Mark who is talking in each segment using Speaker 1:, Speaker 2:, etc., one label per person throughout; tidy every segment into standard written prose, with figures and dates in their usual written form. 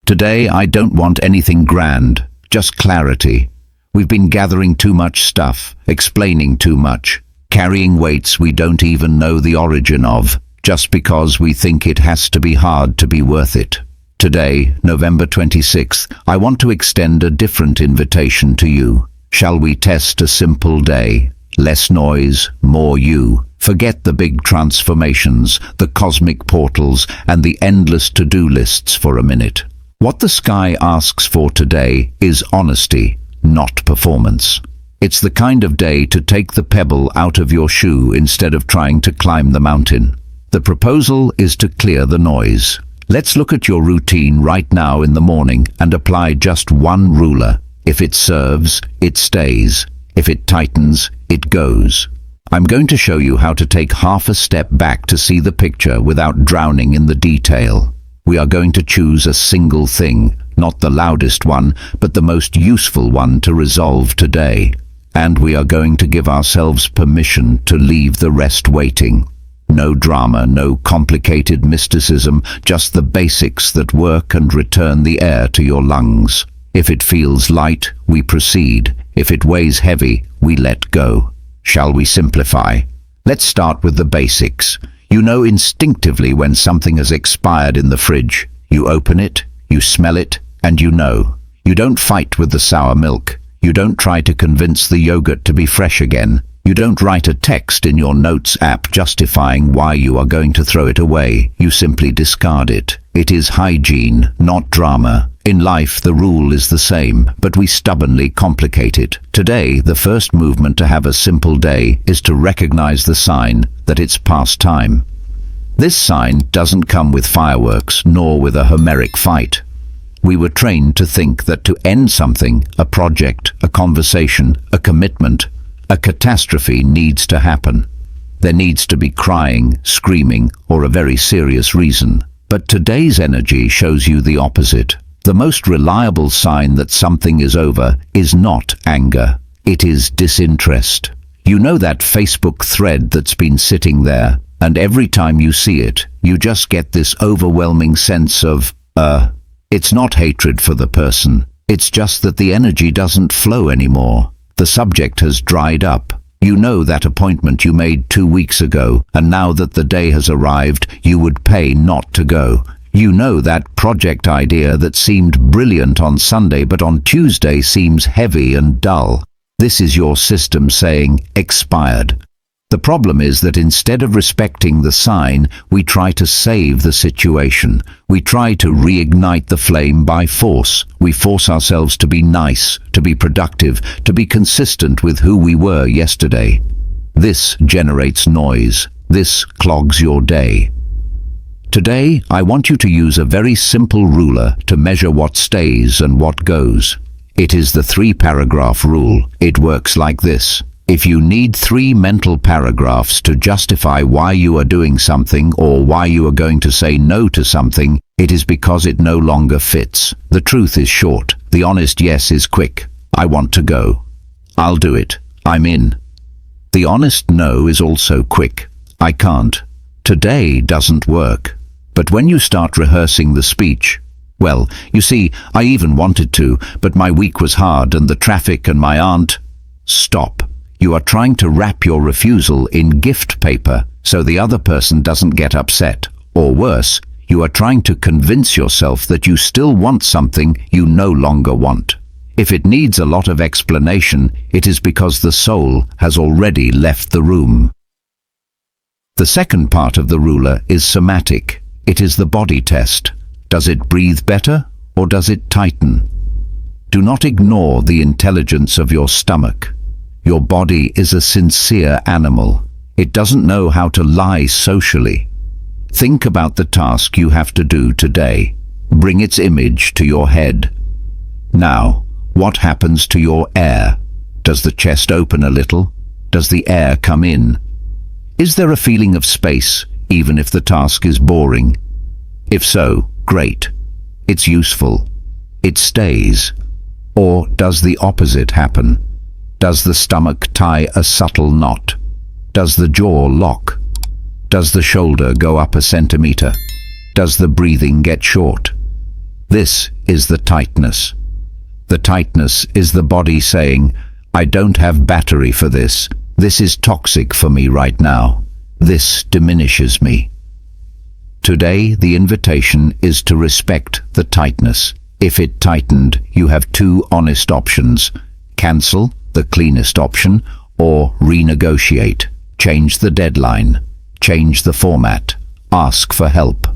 Speaker 1: Today I don't want anything grand, just clarity. We've been gathering too much stuff, explaining too much, carrying weights we don't even know the origin of, just because we think it has to be hard to be worth it. Today, November 26th, I want to extend a different invitation to you. Shall we test a simple day? Less noise, more you. Forget the big transformations, the cosmic portals, and the endless to-do lists for a minute. What the sky asks for today is honesty, not performance. It's the kind of day to take the pebble out of your shoe instead of trying to climb the mountain. The proposal is to clear the noise. Let's look at your routine right now in the morning and apply just one ruler. If it serves, it stays. If it tightens, it goes. I'm going to show you how to take half a step back to see the picture without drowning in the detail. We are going to choose a single thing, not the loudest one, but the most useful one to resolve today. And we are going to give ourselves permission to leave the rest waiting. No drama, no complicated mysticism, just the basics that work and return the air to your lungs. If it feels light, we proceed. If it weighs heavy, we let go. Shall we simplify? Let's start with the basics. You know instinctively when something has expired in the fridge. You open it, you smell it, and you know. You don't fight with the sour milk. You don't try to convince the yogurt to be fresh again. You don't write a text in your notes app justifying why you are going to throw it away. You simply discard it. It is hygiene, not drama. In life, the rule is the same, but we stubbornly complicate it. Today, the first movement to have a simple day is to recognize the sign that it's past time. This sign doesn't come with fireworks, nor with a Homeric fight. We were trained to think that to end something, a project, a conversation, a commitment, a catastrophe needs to happen. There needs to be crying, screaming, or a very serious reason. But today's energy shows you the opposite. The most reliable sign that something is over is not anger. It is disinterest. You know that Facebook thread that's been sitting there, and every time you see it, you just get this overwhelming sense of, it's not hatred for the person. It's just that the energy doesn't flow anymore. The subject has dried up. You know that appointment you made 2 weeks ago, and now that the day has arrived, you would pay not to go. You know that project idea that seemed brilliant on Sunday but on Tuesday seems heavy and dull. This is your system saying, expired. The problem is that instead of respecting the sign, we try to save the situation. We try to reignite the flame by force. We force ourselves to be nice, to be productive, to be consistent with who we were yesterday. This generates noise. This clogs your day. Today, I want you to use a very simple ruler to measure what stays and what goes. It is the 3-paragraph rule. It works like this. If you need 3 mental paragraphs to justify why you are doing something or why you are going to say no to something, it is because it no longer fits. The truth is short. The honest yes is quick. I want to go. I'll do it. I'm in. The honest no is also quick. I can't. Today doesn't work. But when you start rehearsing the speech, well, you see, I even wanted to, but my week was hard and the traffic and my aunt. Stop. You are trying to wrap your refusal in gift paper so the other person doesn't get upset. Or worse, you are trying to convince yourself that you still want something you no longer want. If it needs a lot of explanation, it is because the soul has already left the room. The second part of the ruler is somatic. It is the body test. Does it breathe better or does it tighten? Do not ignore the intelligence of your stomach. Your body is a sincere animal. It doesn't know how to lie socially. Think about the task you have to do today. Bring its image to your head. Now, what happens to your air? Does the chest open a little? Does the air come in? Is there a feeling of space, even if the task is boring? If so, great. It's useful. It stays. Or does the opposite happen? Does the stomach tie a subtle knot? Does the jaw lock? Does the shoulder go up a centimeter? Does the breathing get short? This is the tightness. The tightness is the body saying, I don't have battery for this. This is toxic for me right now. This diminishes me. Today, the invitation is to respect the tightness. If it tightened, you have two honest options. Cancel, the cleanest option, or renegotiate. Change the deadline. Change the format. Ask for help.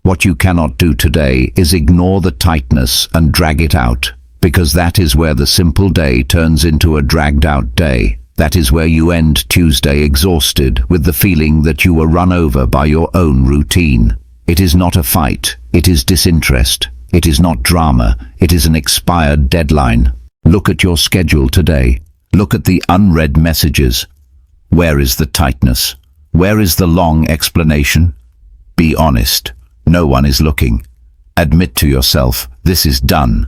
Speaker 1: What you cannot do today is ignore the tightness and drag it out, because that is where the simple day turns into a dragged-out day. That is where you end Tuesday exhausted with the feeling that you were run over by your own routine. It is not a fight. It is disinterest. It is not drama. It is an expired deadline. Look at your schedule today. Look at the unread messages. Where is the tightness? Where is the long explanation? Be honest. No one is looking. Admit to yourself, this is done.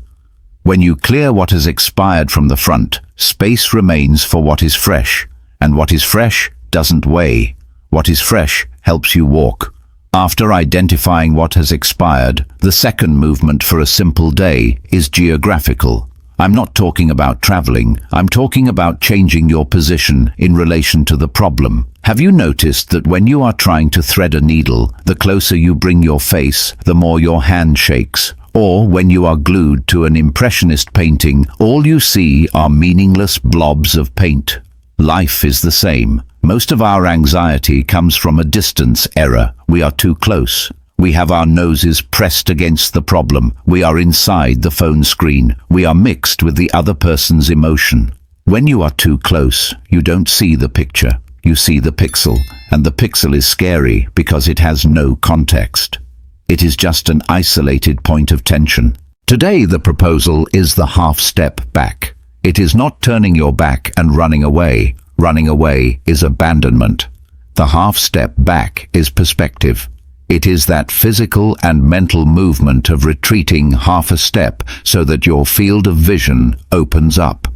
Speaker 1: When you clear what has expired from the front, space remains for what is fresh, and what is fresh doesn't weigh. What is fresh helps you walk. After identifying what has expired, the second movement for a simple day is geographical. I'm not talking about traveling, I'm talking about changing your position in relation to the problem. Have you noticed that when you are trying to thread a needle, the closer you bring your face, the more your hand shakes? Or when you are glued to an impressionist painting, all you see are meaningless blobs of paint. Life is the same. Most of our anxiety comes from a distance error. We are too close. We have our noses pressed against the problem. We are inside the phone screen. We are mixed with the other person's emotion. When you are too close, you don't see the picture. You see the pixel, and the pixel is scary because it has no context. It is just an isolated point of tension. Today the proposal is the half step back. It is not turning your back and running away. Running away is abandonment. The half step back is perspective. It is that physical and mental movement of retreating half a step so that your field of vision opens up.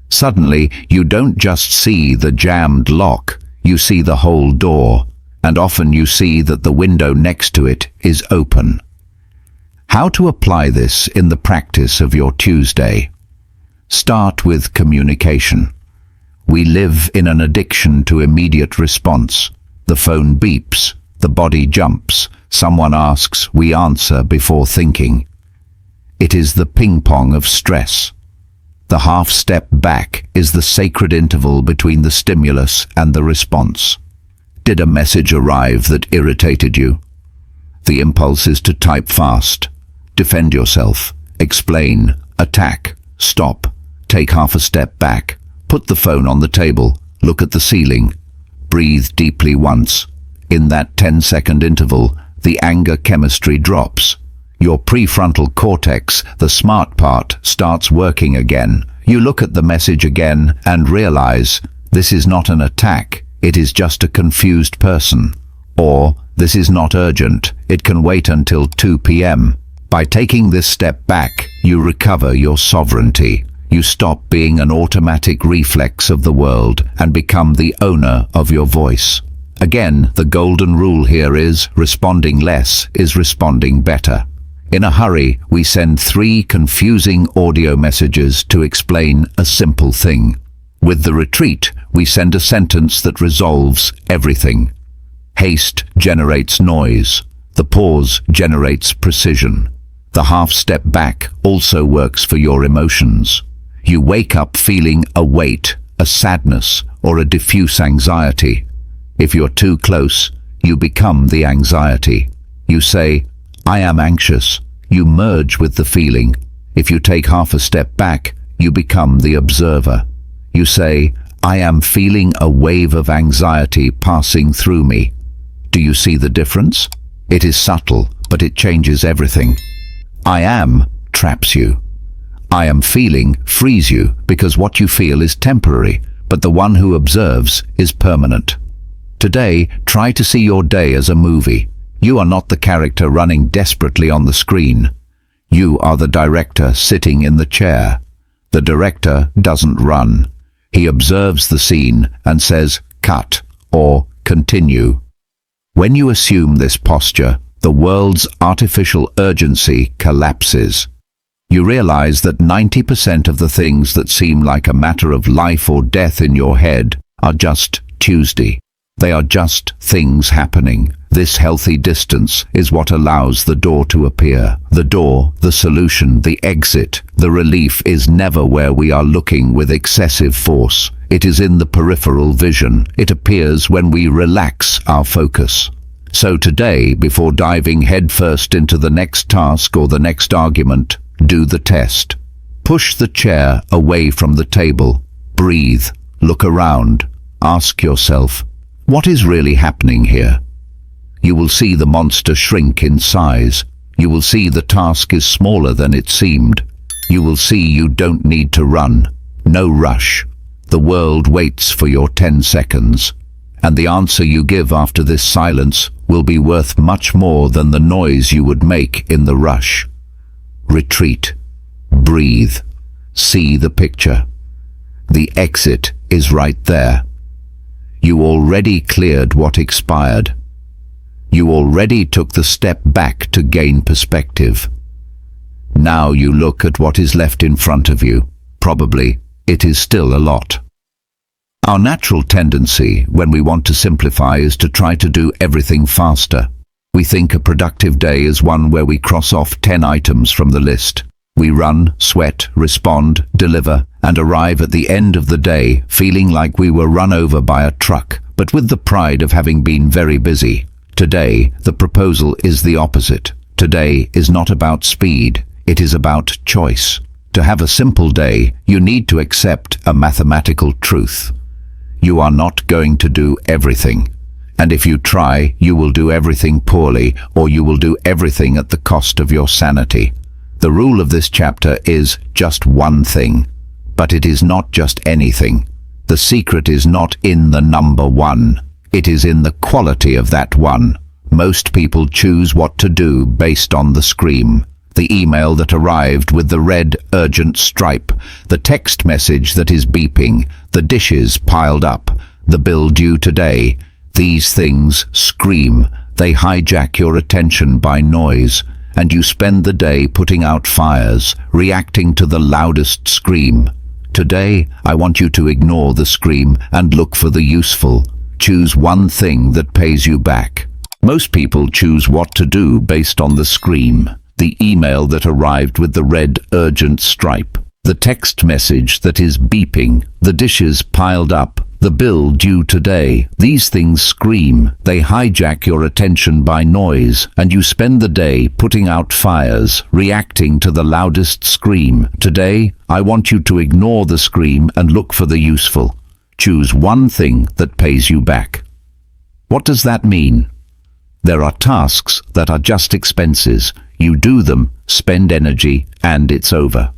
Speaker 1: Suddenly, you don't just see the jammed lock, you see the whole door, and often you see that the window next to it is open. How to apply this in the practice of your Tuesday? Start with communication. We live in an addiction to immediate response. The phone beeps, the body jumps, someone asks, we answer before thinking. It is the ping-pong of stress. The half step back is the sacred interval between the stimulus and the response. Did a message arrive that irritated you? The impulse is to type fast. Defend yourself. Explain. Attack. Stop. Take half a step back. Put the phone on the table. Look at the ceiling. Breathe deeply once. In that 10-second interval, the anger chemistry drops. Your prefrontal cortex, the smart part, starts working again. You look at the message again and realize this is not an attack, it is just a confused person. Or, this is not urgent, it can wait until 2 p.m. By taking this step back, you recover your sovereignty. You stop being an automatic reflex of the world and become the owner of your voice. Again, the golden rule here is responding less is responding better. In a hurry, we send 3 confusing audio messages to explain a simple thing. With the retreat, we send a sentence that resolves everything. Haste generates noise. The pause generates precision. The half step back also works for your emotions. You wake up feeling a weight, a sadness, or a diffuse anxiety. If you're too close, you become the anxiety. You say, I am anxious. You merge with the feeling. If you take half a step back, you become the observer. You say, I am feeling a wave of anxiety passing through me. Do you see the difference? It is subtle, but it changes everything. I am traps you. I am feeling frees you because what you feel is temporary, but the one who observes is permanent. Today, try to see your day as a movie. You are not the character running desperately on the screen. You are the director sitting in the chair. The director doesn't run. He observes the scene and says, cut, or continue. When you assume this posture, the world's artificial urgency collapses. You realize that 90% of the things that seem like a matter of life or death in your head are just Tuesday. They are just things happening. This healthy distance is what allows the door to appear. The door, the solution, the exit, the relief is never where we are looking with excessive force. It is in the peripheral vision. It appears when we relax our focus. So today, before diving headfirst into the next task or the next argument, do the test. Push the chair away from the table. Breathe. Look around. Ask yourself, what is really happening here? You will see the monster shrink in size. You will see the task is smaller than it seemed. You will see you don't need to run. No rush. The world waits for your 10 seconds. And the answer you give after this silence will be worth much more than the noise you would make in the rush. Retreat. Breathe. See the picture. The exit is right there. You already cleared what expired. You already took the step back to gain perspective. Now you look at what is left in front of you. Probably it is still a lot. Our natural tendency when we want to simplify is to try to do everything faster. We think a productive day is one where we cross off 10 items from the list. We run, sweat, respond, deliver, and arrive at the end of the day feeling like we were run over by a truck, but with the pride of having been very busy. Today, the proposal is the opposite. Today is not about speed, it is about choice. To have a simple day, you need to accept a mathematical truth. You are not going to do everything. And if you try, you will do everything poorly, or you will do everything at the cost of your sanity. The rule of this chapter is just one thing. But it is not just anything. The secret is not in the number one. It is in the quality of that one. Most people choose what to do based on the scream. The email that arrived with the red urgent stripe, the text message that is beeping, the dishes piled up, the bill due today. These things scream. They hijack your attention by noise, and you spend the day putting out fires, reacting to the loudest scream. Today, I want you to ignore the scream and look for the useful. Choose one thing that pays you back. Most people choose what to do based on the scream. The email that arrived with the red urgent stripe, the text message that is beeping, the dishes piled up, the bill due today. These things scream. They hijack your attention by noise, and you spend the day putting out fires, reacting to the loudest scream. Today, I want you to ignore the scream and look for the useful. Choose one thing that pays you back. What does that mean? There are tasks that are just expenses. You do them, spend energy, and it's over.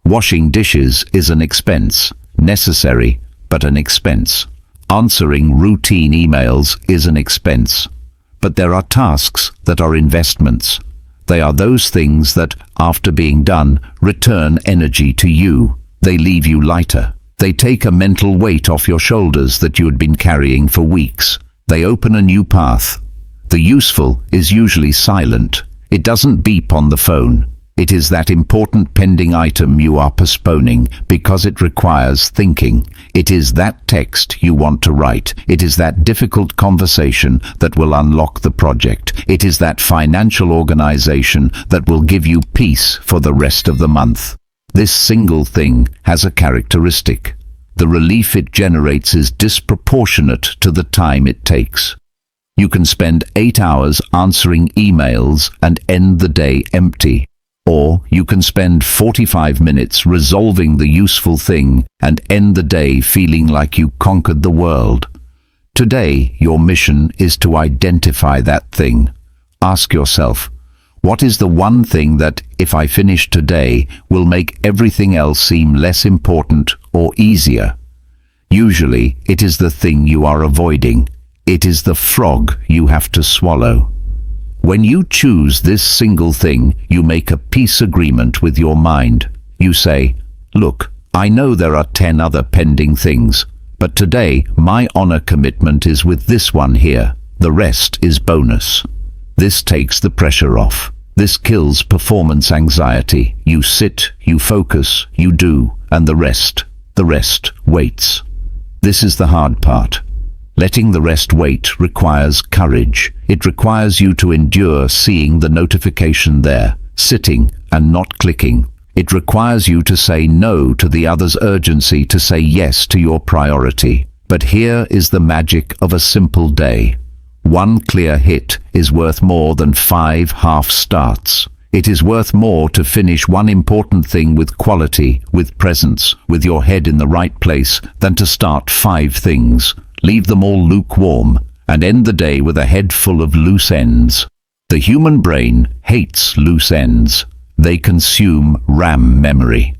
Speaker 1: Washing dishes is an expense, necessary, but an expense. Answering routine emails is an expense. But there are tasks that are investments. They are those things that, after being done, return energy to you. They leave you lighter. They take a mental weight off your shoulders that you had been carrying for weeks. They open a new path. The useful is usually silent. It doesn't beep on the phone. It is that important pending item you are postponing because it requires thinking. It is that text you want to write. It is that difficult conversation that will unlock the project. It is that financial organization that will give you peace for the rest of the month. This single thing has a characteristic. The relief it generates is disproportionate to the time it takes. You can spend 8 hours answering emails and end the day empty. Or you can spend 45 minutes resolving the useful thing and end the day feeling like you conquered the world. Today, your mission is to identify that thing. Ask yourself, what is the one thing that, if I finish today, will make everything else seem less important or easier? Usually, it is the thing you are avoiding. It is the frog you have to swallow. When you choose this single thing, you make a peace agreement with your mind. You say, look, I know there are 10 other pending things, but today my honor commitment is with this one here. The rest is bonus. This takes the pressure off. This kills performance anxiety. You sit, you focus, you do, and the rest waits. This is the hard part. Letting the rest wait requires courage. It requires you to endure seeing the notification there, sitting and not clicking. It requires you to say no to the other's urgency, to say yes to your priority. But here is the magic of a simple day. One clear hit is worth more than 5 half starts. It is worth more to finish one important thing with quality, with presence, with your head in the right place, than to start 5 things, leave them all lukewarm, and end the day with a head full of loose ends. The human brain hates loose ends. They consume RAM memory.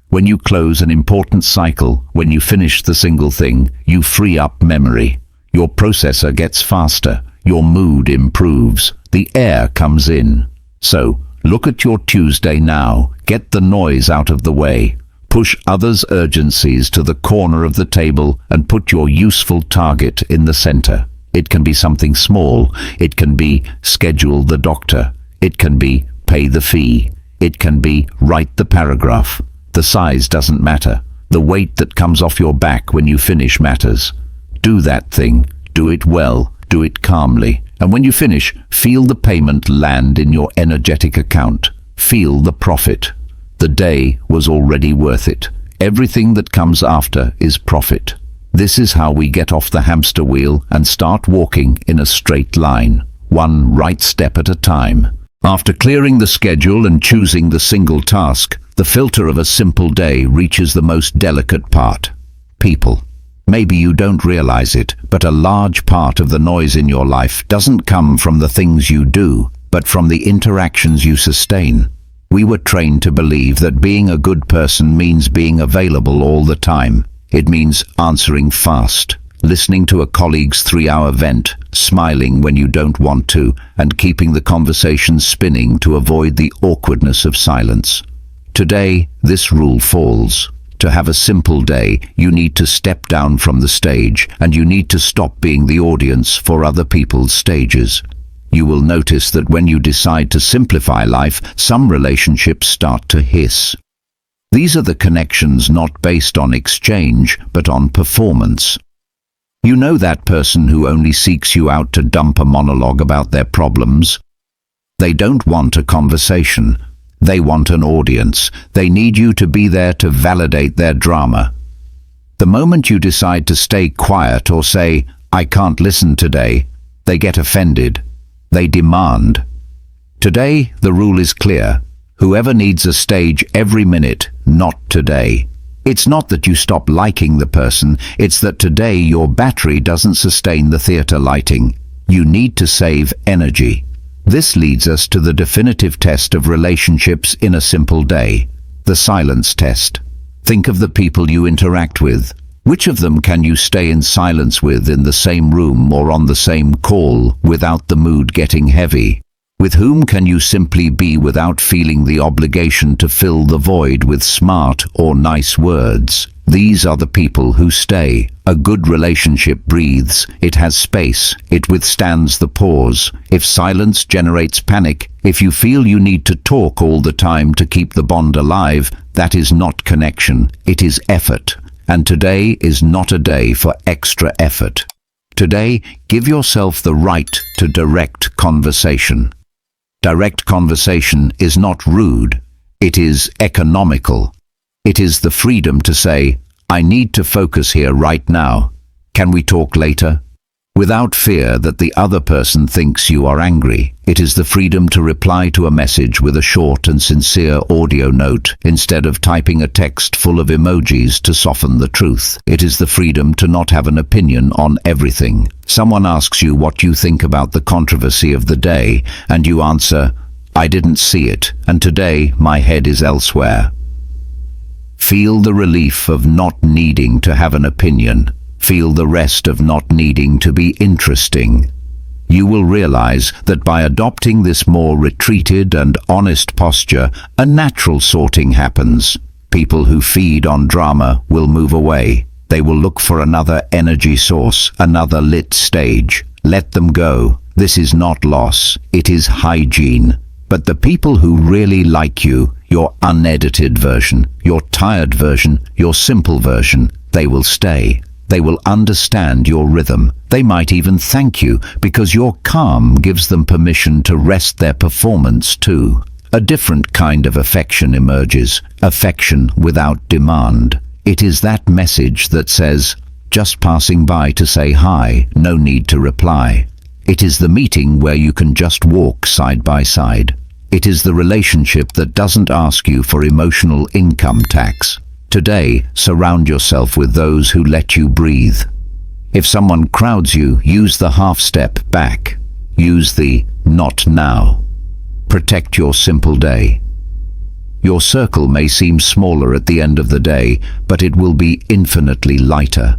Speaker 1: When you close an important cycle, when you finish the single thing, you free up memory. Your processor gets faster, your mood improves, the air comes in. So, look at your Tuesday now, get the noise out of the way. Push others' urgencies to the corner of the table and put your useful target in the center. It can be something small. It can be schedule the doctor. It can be pay the fee. It can be write the paragraph. The size doesn't matter. The weight that comes off your back when you finish matters. Do that thing. Do it well. Do it calmly. And when you finish, feel the payment land in your energetic account. Feel the profit. The day was already worth it. Everything that comes after is profit. This is how we get off the hamster wheel and start walking in a straight line, one right step at a time. After clearing the schedule and choosing the single task, the filter of a simple day reaches the most delicate part. People. Maybe you don't realize it, but a large part of the noise in your life doesn't come from the things you do, but from the interactions you sustain. We were trained to believe that being a good person means being available all the time. It means answering fast, listening to a colleague's 3-hour vent, smiling when you don't want to, and keeping the conversation spinning to avoid the awkwardness of silence. Today, this rule falls. To have a simple day, you need to step down from the stage, and you need to stop being the audience for other people's stages. You will notice that when you decide to simplify life, some relationships start to hiss. These are the connections not based on exchange, but on performance. You know that person who only seeks you out to dump a monologue about their problems? They don't want a conversation. They want an audience. They need you to be there to validate their drama. The moment you decide to stay quiet or say, "I can't listen today," they get offended. They demand. Today, the rule is clear. Whoever needs a stage every minute, not today. It's not that you stop liking the person, it's that today your battery doesn't sustain the theater lighting. You need to save energy. This leads us to the definitive test of relationships in a simple day, the silence test. Think of the people you interact with. Which of them can you stay in silence with in the same room or on the same call without the mood getting heavy? With whom can you simply be without feeling the obligation to fill the void with smart or nice words? These are the people who stay. A good relationship breathes, it has space, it withstands the pause. If silence generates panic, if you feel you need to talk all the time to keep the bond alive, that is not connection, it is effort. And today is not a day for extra effort. Today, give yourself the right to direct conversation. Direct conversation is not rude, it is economical. It is the freedom to say, "I need to focus here right now. Can we talk later?" Without fear that the other person thinks you are angry. It is the freedom to reply to a message with a short and sincere audio note instead of typing a text full of emojis to soften the truth. It is the freedom to not have an opinion on everything. Someone asks you what you think about the controversy of the day, and you answer, "I didn't see it, and today my head is elsewhere." Feel the relief of not needing to have an opinion. Feel the rest of not needing to be interesting. You will realize that by adopting this more retreated and honest posture, a natural sorting happens. People who feed on drama will move away. They will look for another energy source, another lit stage. Let them go. This is not loss, it is hygiene. But the people who really like you, your unedited version, your tired version, your simple version, they will stay. They will understand your rhythm. They might even thank you because your calm gives them permission to rest their performance too. A different kind of affection emerges, affection without demand. It is that message that says, just passing by to say hi, no need to reply. It is the meeting where you can just walk side by side. It is the relationship that doesn't ask you for emotional income tax. Today, surround yourself with those who let you breathe. If someone crowds you, use the half step back. Use the not now. Protect your simple day. Your circle may seem smaller at the end of the day, but it will be infinitely lighter.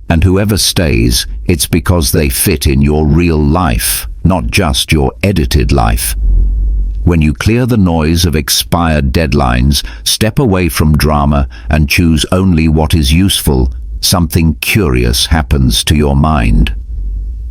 Speaker 1: And whoever stays, it's because they fit in your real life, not just your edited life. When you clear the noise of expired deadlines, step away from drama and choose only what is useful, something curious happens to your mind.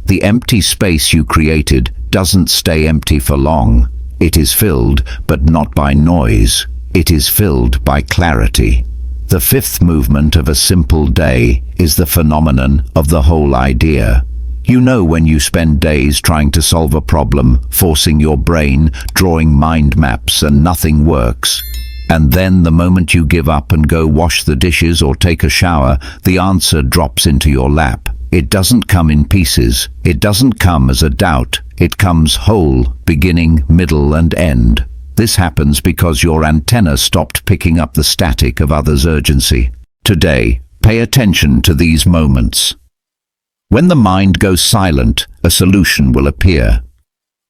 Speaker 1: The empty space you created doesn't stay empty for long. It is filled, but not by noise. It is filled by clarity. The fifth movement of a simple day is the phenomenon of the whole idea. You know when you spend days trying to solve a problem, forcing your brain, drawing mind maps, and nothing works. And then the moment you give up and go wash the dishes or take a shower, the answer drops into your lap. It doesn't come in pieces. It doesn't come as a doubt. It comes whole, beginning, middle, and end. This happens because your antenna stopped picking up the static of others' urgency. Today, pay attention to these moments. When the mind goes silent, a solution will appear.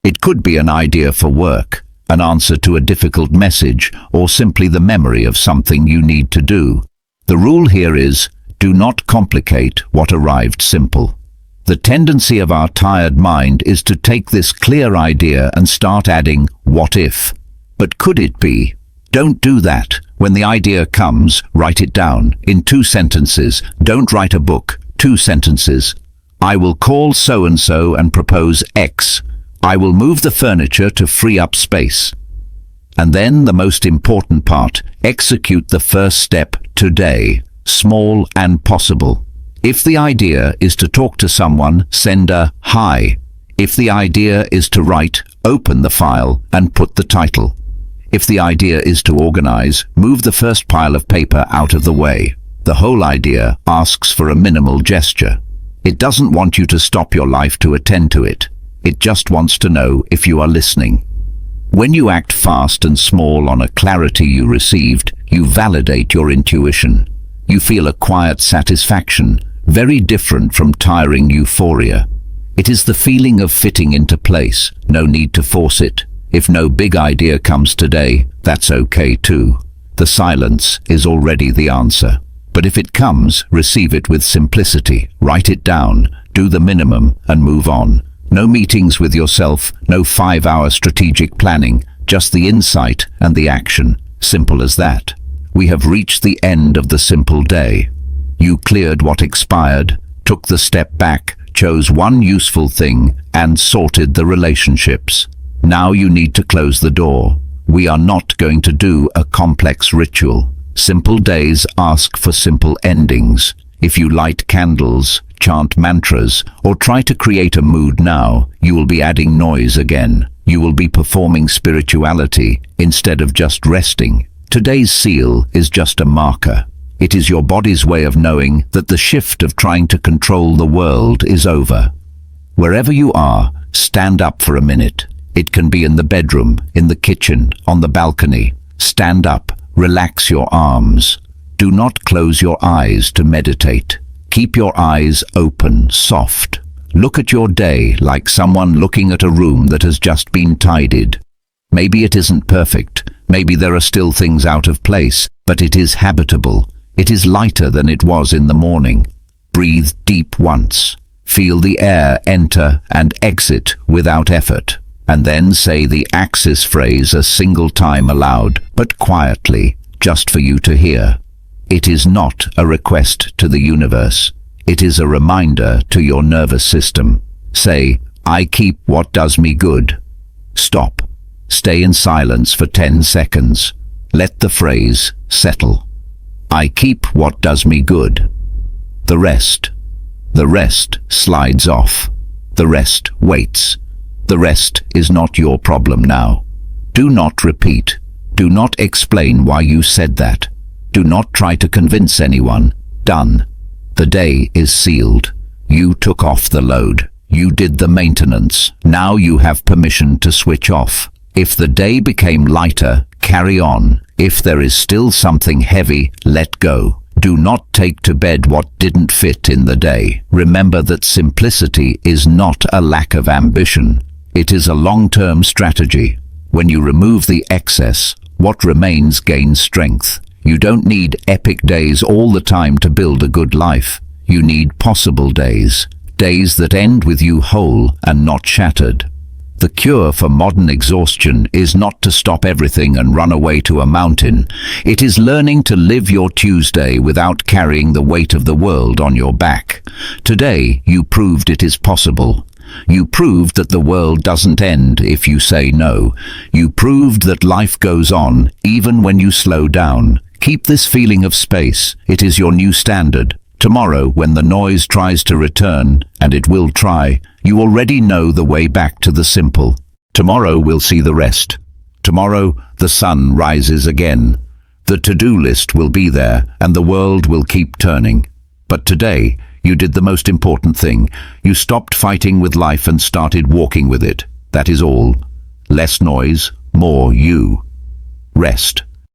Speaker 1: It could be an idea for work, an answer to a difficult message, or simply the memory of something you need to do. The rule here is, do not complicate what arrived simple. The tendency of our tired mind is to take this clear idea and start adding, what if? But could it be? Don't do that. When the idea comes, write it down in 2 sentences. Don't write a book. 2 sentences. I will call so-and-so and propose X. I will move the furniture to free up space. And then the most important part, execute the first step today, small and possible. If the idea is to talk to someone, send a hi. If the idea is to write, open the file and put the title. If the idea is to organize, move the first pile of paper out of the way. The whole idea asks for a minimal gesture. It doesn't want you to stop your life to attend to it. It just wants to know if you are listening. When you act fast and small on a clarity you received, you validate your intuition. You feel a quiet satisfaction, very different from tiring euphoria. It is the feeling of fitting into place, no need to force it. If no big idea comes today, that's okay too. The silence is already the answer. But if it comes, receive it with simplicity. Write it down, do the minimum, and move on. No meetings with yourself, no 5-hour strategic planning, just the insight and the action. Simple as that. We have reached the end of the simple day. You cleared what expired, took the step back, chose one useful thing, and sorted the relationships. Now you need to close the door. We are not going to do a complex ritual. Simple days ask for simple endings. If you light candles, chant mantras, or try to create a mood now, you will be adding noise again. You will be performing spirituality instead of just resting. Today's seal is just a marker. It is your body's way of knowing that the shift of trying to control the world is over. Wherever you are, stand up for a minute. It can be in the bedroom, in the kitchen, on the balcony. Stand up. Relax your arms. Do not close your eyes to meditate. Keep your eyes open, soft. Look at your day like someone looking at a room that has just been tidied. Maybe it isn't perfect. Maybe there are still things out of place, but it is habitable. It is lighter than it was in the morning. Breathe deep once. Feel the air enter and exit without effort. And then say the axis phrase a single time aloud, but quietly, just for you to hear. It is not a request to the universe. It is a reminder to your nervous system. Say, I keep what does me good. Stop. Stay in silence for 10 seconds. Let the phrase settle. I keep what does me good. The rest slides off. The rest waits. The rest is not your problem now. Do not repeat. Do not explain why you said that. Do not try to convince anyone. Done. The day is sealed. You took off the load. You did the maintenance. Now you have permission to switch off. If the day became lighter, carry on. If there is still something heavy, let go. Do not take to bed what didn't fit in the day. Remember that simplicity is not a lack of ambition. It is a long-term strategy. When you remove the excess, what remains gains strength. You don't need epic days all the time to build a good life. You need possible days. Days that end with you whole and not shattered. The cure for modern exhaustion is not to stop everything and run away to a mountain. It is learning to live your Tuesday without carrying the weight of the world on your back. Today, you proved it is possible. You proved that the world doesn't end if you say no. You proved that life goes on, even when you slow down. Keep this feeling of space. It is your new standard. Tomorrow, when the noise tries to return, and it will try, you already know the way back to the simple. Tomorrow will see the rest. Tomorrow, the sun rises again. The to-do list will be there, and the world will keep turning. But today, you did the most important thing. You stopped fighting with life and started walking with it. That is all. Less noise, more you. Rest.